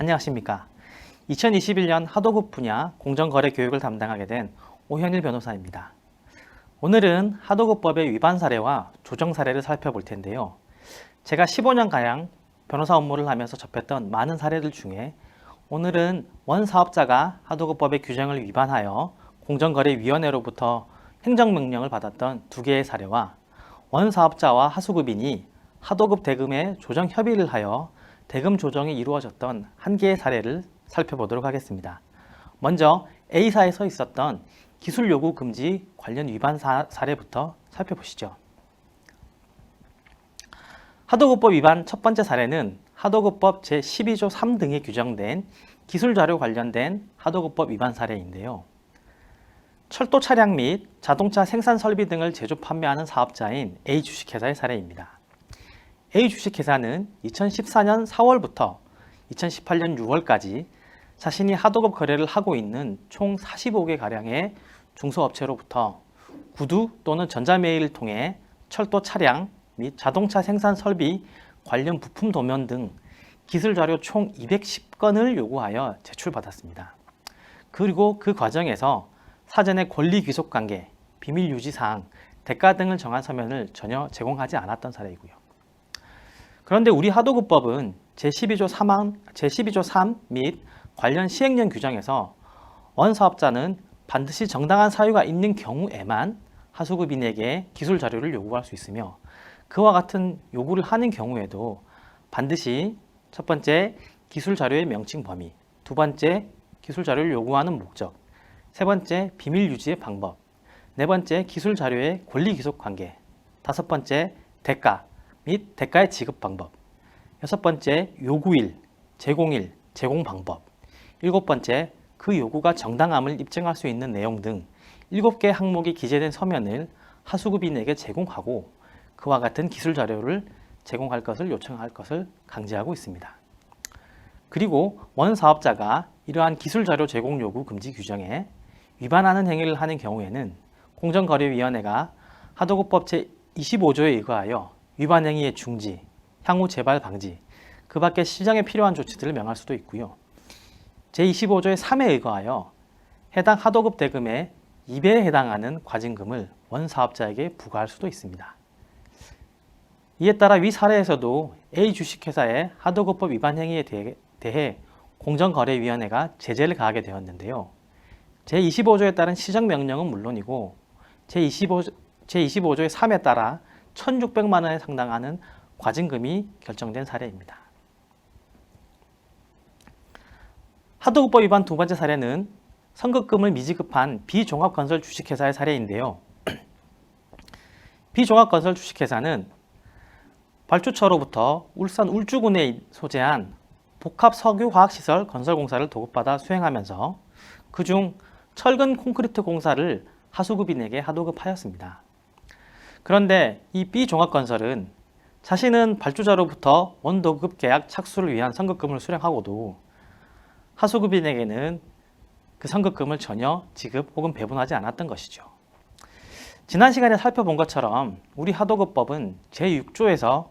안녕하십니까. 2021년 하도급 분야 공정거래 교육을 담당하게 된 오현일 변호사입니다. 오늘은 하도급법의 위반 사례와 조정 사례를 살펴볼 텐데요. 제가 15년가량 변호사 업무를 하면서 접했던 많은 사례들 중에 오늘은 원사업자가 하도급법의 규정을 위반하여 공정거래위원회로부터 행정명령을 받았던 2개의 사례와 원사업자와 하수급인이 하도급 대금의 조정 협의를 하여 대금 조정이 이루어졌던 1개의 사례를 살펴보도록 하겠습니다. 먼저 A사에서 있었던 기술 요구 금지 관련 위반 사례부터 살펴보시죠. 하도급법 위반 첫 번째 사례는 하도급법 제12조 3 등에 규정된 기술자료 관련된 하도급법 위반 사례인데요. 철도 차량 및 자동차 생산 설비 등을 제조 판매하는 사업자인 A 주식회사의 사례입니다. A 주식회사는 2014년 4월부터 2018년 6월까지 자신이 하도급 거래를 하고 있는 총 45개가량의 중소업체로부터 구두 또는 전자메일을 통해 철도 차량 및 자동차 생산 설비 관련 부품 도면 등 기술자료 총 210건을 요구하여 제출받았습니다. 그리고 그 과정에서 사전에 권리 귀속 관계, 비밀 유지 사항, 대가 등을 정한 서면을 전혀 제공하지 않았던 사례이고요. 그런데 우리 하도급법은 제12조 3 및 관련 시행령 규정에서 원사업자는 반드시 정당한 사유가 있는 경우에만 하수급인에게 기술 자료를 요구할 수 있으며 그와 같은 요구를 하는 경우에도 반드시 첫 번째 기술 자료의 명칭 범위, 두 번째 기술 자료를 요구하는 목적, 세 번째 비밀 유지의 방법, 네 번째 기술 자료의 권리 귀속 관계, 다섯 번째 대가 및 대가의 지급 방법, 여섯 번째 요구일, 제공일, 제공 방법, 일곱 번째 그 요구가 정당함을 입증할 수 있는 내용 등 7개 항목이 기재된 서면을 하수급인에게 제공하고 그와 같은 기술 자료를 제공할 것을 요청할 것을 강제하고 있습니다. 그리고 원사업자가 이러한 기술 자료 제공 요구 금지 규정에 위반하는 행위를 하는 경우에는 공정거래위원회가 하도급법 제25조에 의거하여 위반 행위의 중지, 향후 재발 방지, 그 밖에 시정에 필요한 조치들을 명할 수도 있고요. 제25조의 3에 의거하여 해당 하도급 대금의 2배에 해당하는 과징금을 원사업자에게 부과할 수도 있습니다. 이에 따라 위 사례에서도 A 주식회사의 하도급법 위반 행위에 대해 공정거래위원회가 제재를 가하게 되었는데요. 제25조에 따른 시정명령은 물론이고 제25조의 3에 따라 1,600만 원에 상당하는 과징금이 결정된 사례입니다. 하도급법 위반 두 번째 사례는 선급금을 미지급한 B종합건설 주식회사의 사례인데요. B종합건설 주식회사는 발주처로부터 울산 울주군에 소재한 복합석유화학시설 건설공사를 도급받아 수행하면서 그중 철근 콘크리트 공사를 하수급인에게 하도급하였습니다. 그런데 이 B종합건설은 자신은 발주자로부터 원도급 계약 착수를 위한 선급금을 수령하고도 하수급인에게는 그 선급금을 전혀 지급 혹은 배분하지 않았던 것이죠. 지난 시간에 살펴본 것처럼 우리 하도급법은 제6조에서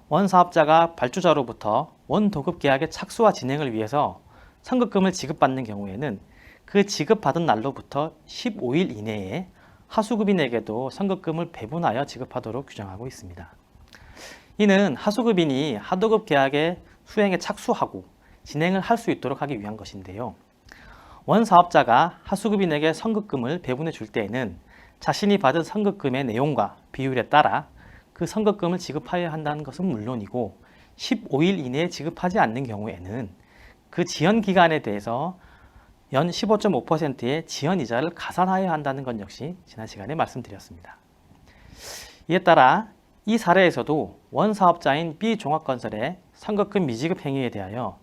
원사업자가 발주자로부터 원도급 계약의 착수와 진행을 위해서 선급금을 지급받는 경우에는 그 지급받은 날로부터 15일 이내에 하수급인에게도 선급금을 배분하여 지급하도록 규정하고 있습니다. 이는 하수급인이 하도급 계약의 수행에 착수하고 진행을 할 수 있도록 하기 위한 것인데요. 원사업자가 하수급인에게 선급금을 배분해 줄 때에는 자신이 받은 선급금의 내용과 비율에 따라 그 선급금을 지급하여야 한다는 것은 물론이고 15일 이내에 지급하지 않는 경우에는 그 지연 기간에 대해서 연 15.5%의 지연이자를 가산하여야 한다는 것 역시 지난 시간에 말씀드렸습니다. 이에 따라 이 사례에서도 원사업자인 B종합건설의 선급금 미지급 행위에 대하여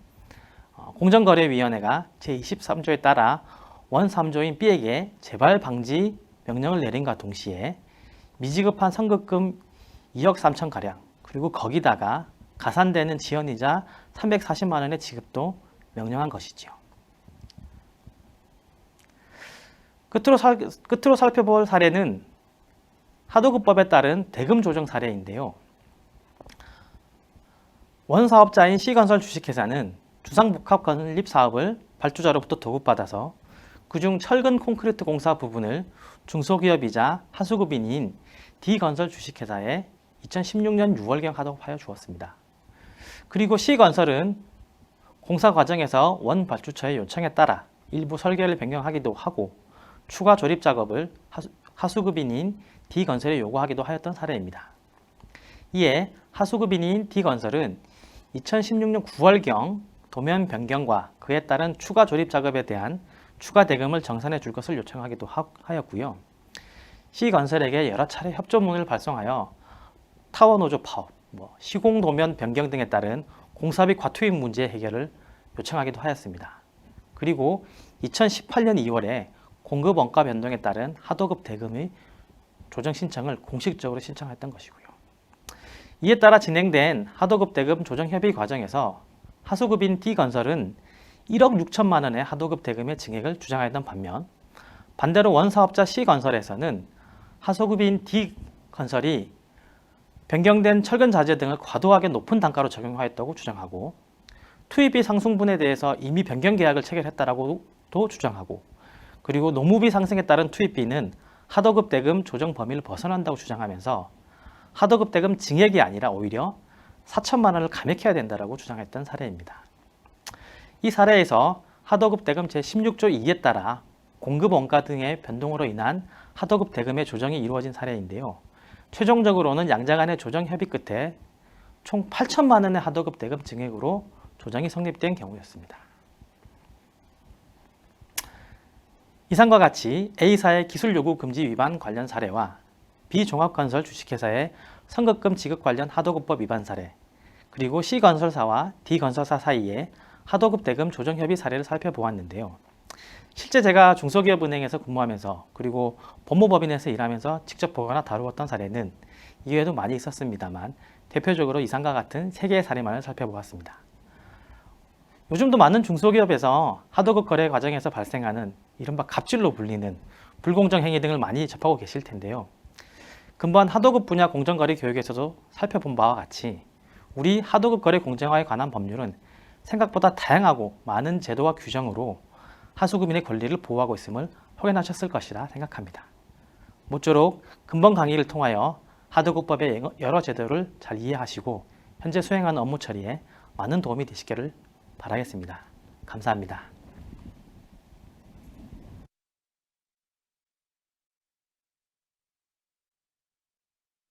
공정거래위원회가 제23조에 따라 원3조인 B에게 재발 방지 명령을 내린과 동시에 미지급한 선급금 2억 3천가량 그리고 거기다가 가산되는 지연이자 340만 원의 지급도 명령한 것이지요. 끝으로 살펴볼 사례는 하도급법에 따른 대금 조정 사례인데요. 원사업자인 C건설 주식회사는 주상복합 건립 사업을 발주자로부터 도급받아서 그중 철근 콘크리트 공사 부분을 중소기업이자 하수급인인 D건설 주식회사에 2016년 6월경 하도급하여 주었습니다. 그리고 C건설은 공사 과정에서 원 발주처의 요청에 따라 일부 설계를 변경하기도 하고 추가 조립 작업을 하수급인인 D건설에 요구하기도 하였던 사례입니다. 이에 하수급인인 D건설은 2016년 9월경 도면 변경과 그에 따른 추가 조립 작업에 대한 추가 대금을 정산해 줄 것을 요청하기도 하였고요. C건설에게 여러 차례 협조문을 발송하여 타워 노조 파업, 시공 도면 변경 등에 따른 공사비 과투입 문제 해결을 요청하기도 하였습니다. 그리고 2018년 2월에 공급 원가 변동에 따른 하도급 대금의 조정 신청을 공식적으로 신청했던 것이고요. 이에 따라 진행된 하도급 대금 조정 협의 과정에서 하수급인 D건설은 1억 6천만 원의 하도급 대금의 증액을 주장하였던 반면 반대로 원사업자 C건설에서는 하수급인 D건설이 변경된 철근 자재 등을 과도하게 높은 단가로 적용하였다고 주장하고 투입비 상승분에 대해서 이미 변경 계약을 체결했다라고도 주장하고 그리고 노무비 상승에 따른 투입비는 하도급 대금 조정 범위를 벗어난다고 주장하면서 하도급 대금 증액이 아니라 오히려 4천만 원을 감액해야 된다라고 주장했던 사례입니다. 이 사례에서 하도급 대금 제16조 2에 따라 공급 원가 등의 변동으로 인한 하도급 대금의 조정이 이루어진 사례인데요. 최종적으로는 양자 간의 조정 협의 끝에 총 8천만 원의 하도급 대금 증액으로 조정이 성립된 경우였습니다. 이상과 같이 A사의 기술 요구 금지 위반 관련 사례와 B종합건설 주식회사의 선급금 지급 관련 하도급법 위반 사례, 그리고 C건설사와 D건설사 사이의 하도급 대금 조정 협의 사례를 살펴보았는데요. 실제 제가 중소기업은행에서 근무하면서 그리고 법무법인에서 일하면서 직접 보거나 다루었던 사례는 이외에도 많이 있었습니다만 대표적으로 이상과 같은 3개의 사례만을 살펴보았습니다. 요즘도 많은 중소기업에서 하도급 거래 과정에서 발생하는 이른바 갑질로 불리는 불공정 행위 등을 많이 접하고 계실 텐데요. 근본 하도급 분야 공정거래 교육에서도 살펴본 바와 같이 우리 하도급 거래 공정화에 관한 법률은 생각보다 다양하고 많은 제도와 규정으로 하수급인의 권리를 보호하고 있음을 확인하셨을 것이라 생각합니다. 모쪼록 근본 강의를 통하여 하도급법의 여러 제도를 잘 이해하시고 현재 수행하는 업무 처리에 많은 도움이 되시기를 바라겠습니다. 감사합니다.